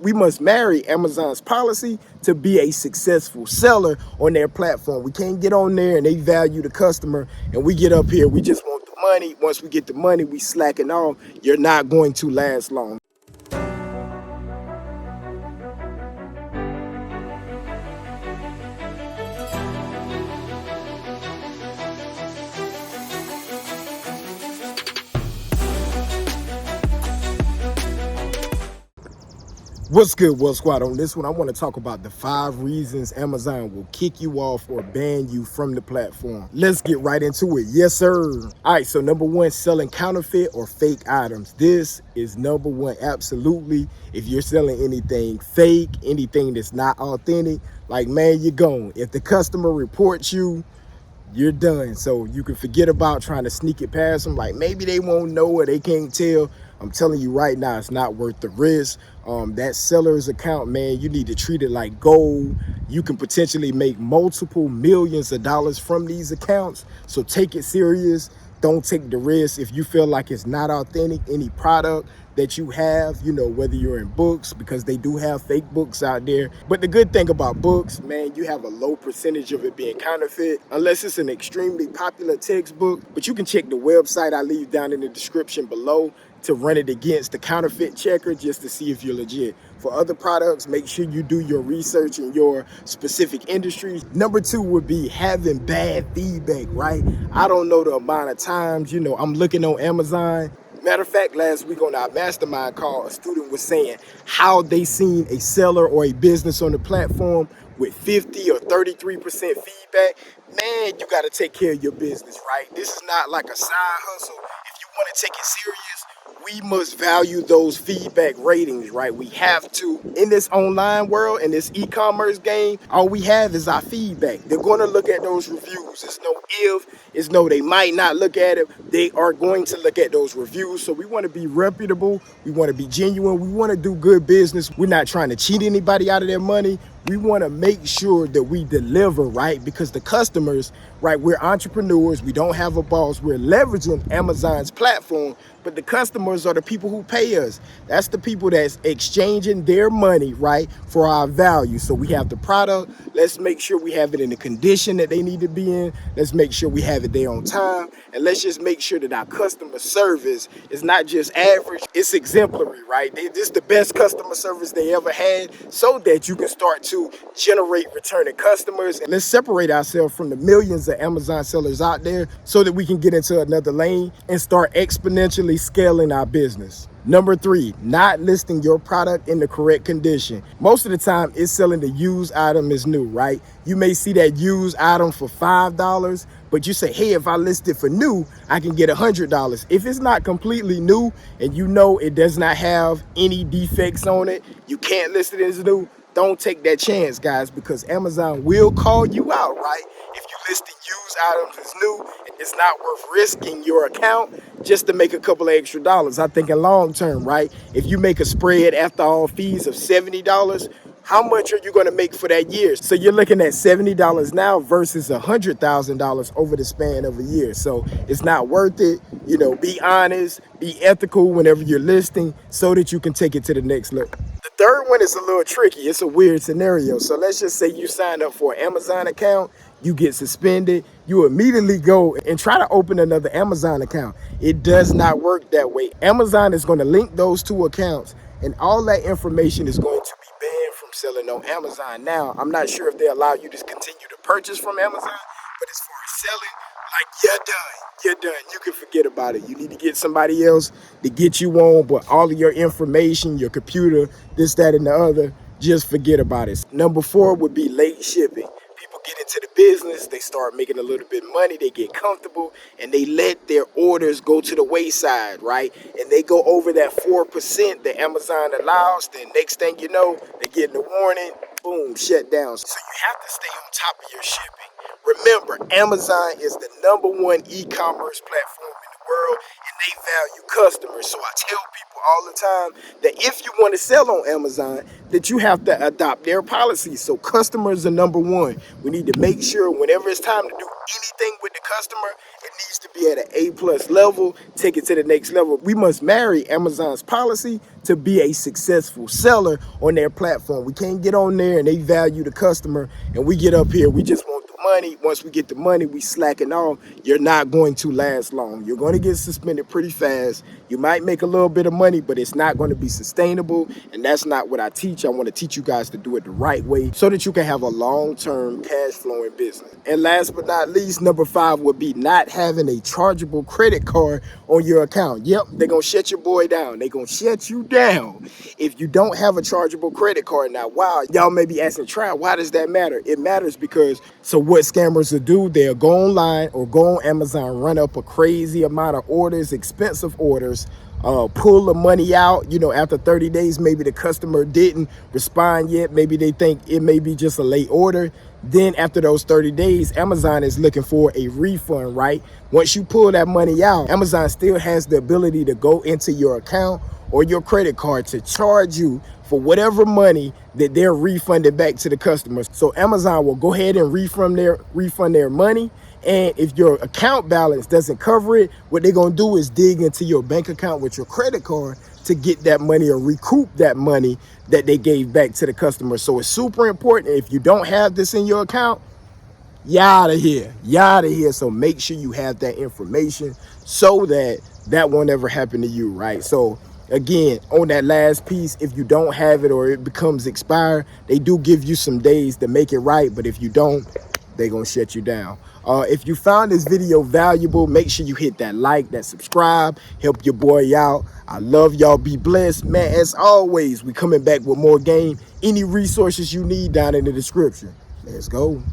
We must marry Amazon's policy to be a successful seller on their platform. We can't get on there and they value the customer and we get up here, we just want the money. Once we get the money, we slacking off. You're not going to last long. What's good, Well Squad? On this one, I want to talk about the 5 reasons Amazon will kick you off or ban you from the platform. Let's get right into it. Yes, sir. All right, so number 1, selling counterfeit or fake items. This is number 1, absolutely. If you're selling anything fake, anything that's not authentic, like, man, you're gone. If the customer reports you, you're done. So you can forget about trying to sneak it past them. Like, maybe they won't know or they can't tell. I'm telling you right now, it's not worth the risk. That seller's account, man, you need to treat it like gold. You can potentially make multiple millions of dollars from these accounts. So take it serious. Don't take the risk. If you feel like it's not authentic, any product that you have, you know, whether you're in books, because they do have fake books out there. But the good thing about books, man, you have a low percentage of it being counterfeit, unless it's an extremely popular textbook. But you can check the website I leave down in the description below to run it against the counterfeit checker just to see if you're legit. For other products, make sure you do your research in your specific industry. Number 2 would be having bad feedback, right? I don't know the amount of times, you know, I'm looking on Amazon. Matter of fact, last week on our mastermind call, a student was saying how they seen a seller or a business on the platform with 50 or 33% feedback. Man, you got to take care of your business, right? This is not like a side hustle. If you want to take it serious, we must value those feedback ratings, right? We have to. In this online world, in this e-commerce game, all we have is our feedback. They're going to look at those reviews. It's no if, it's no they might not look at it. They are going to look at those reviews. So we want to be reputable. We want to be genuine. We want to do good business. We're not trying to cheat anybody out of their money. We want to make sure that we deliver, right? Because the customers, right, we're entrepreneurs. We don't have a boss. We're leveraging Amazon's platform, but the customers are the people who pay us. That's the people that's exchanging their money, right, for our value. So we have the product. Let's make sure we have it in the condition that they need to be in. Let's make sure we have it there on time. And let's just make sure that our customer service is not just average, it's exemplary, right? This is the best customer service they ever had, so that you can start to generate returning customers. And let's separate ourselves from the millions of Amazon sellers out there so that we can get into another lane and start exponentially scaling our business. Number 3, not listing your product in the correct condition. Most of the time, it's selling the used item as new, right? You may see that used item for $5, but you say, hey, if I list it for new, I can get $100. If it's not completely new and you know it does not have any defects on it, you can't list it as new. Don't take that chance, guys, because Amazon will call you out, right? If you listed used items as new, it's not worth risking your account just to make a couple of extra dollars. I think in long term, right? If you make a spread after all fees of $70, how much are you going to make for that year? So you're looking at $70 now versus $100,000 over the span of a year. So it's not worth it. You know, be honest, be ethical whenever you're listing so that you can take it to the next level. The third one is a little tricky. It's a weird scenario. So let's just say you signed up for an Amazon account, you get suspended, you immediately go and try to open another Amazon account. It does not work that way. Amazon is going to link those 2 accounts, and all that information is going to be banned from selling on Amazon. Now, I'm not sure if they allow you to continue to purchase from Amazon, but as far as selling, like, you're done. You're done. You can forget about it. You need to get somebody else to get you on, but all of your information, your computer, this, that, and the other, just forget about it. Number 4 would be late shipping. People get into the business, they start making a little bit of money, they get comfortable, and they let their orders go to the wayside, right? And they go over that 4% that Amazon allows. Then next thing you know, they're getting a warning, boom, shut down. So you have to stay on top of your shipping. Remember, Amazon is the #1 e-commerce platform in the world, and they value customers. So I tell people all the time that if you want to sell on Amazon, that you have to adopt their policies. So customers are number one. We need to make sure whenever it's time to do anything with the customer, it needs to be at an A+ level, take it to the next level. We must marry Amazon's policy to be a successful seller on their platform. We can't get on there and they value the customer and we get up here, we just want the money. Once we get the money, we slacking off. You're not going to last long. You're going to get suspended pretty fast. You might make a little bit of money, but it's not going to be sustainable. And that's not what I teach. I want to teach you guys to do it the right way so that you can have a long-term cash flowing business. And last but not least, number 5 would be not having a chargeable credit card on your account. Yep, they're going to shut your boy down. They're going to shut you down if you don't have a chargeable credit card. Now, wow, y'all may be asking, Try, why does that matter? It matters because, so what scammers will do, they'll go online or go on Amazon, run up a crazy amount of orders, expensive orders, pull the money out. You know, after 30 days, maybe the customer didn't respond yet. Maybe they think it may be just a late order. Then after those 30 days, Amazon is looking for a refund, right? Once you pull that money out, Amazon still has the ability to go into your account or your credit card to charge you for whatever money that they're refunding back to the customers. So Amazon will go ahead and refund their money. And if your account balance doesn't cover it, what they're going to do is dig into your bank account with your credit card to get that money or recoup that money that they gave back to the customer. So it's super important. If you don't have this in your account, you're out of here. You're out of here. So make sure you have that information so that that won't ever happen to you, right? So again, on that last piece, if you don't have it or it becomes expired, they do give you some days to make it right. But if you don't, they're going to shut you down. If you found this video valuable, make sure you hit that like, that subscribe, help your boy out. I love y'all. Be blessed, man. As always, we coming back with more game. Any resources you need down in the description. Let's go.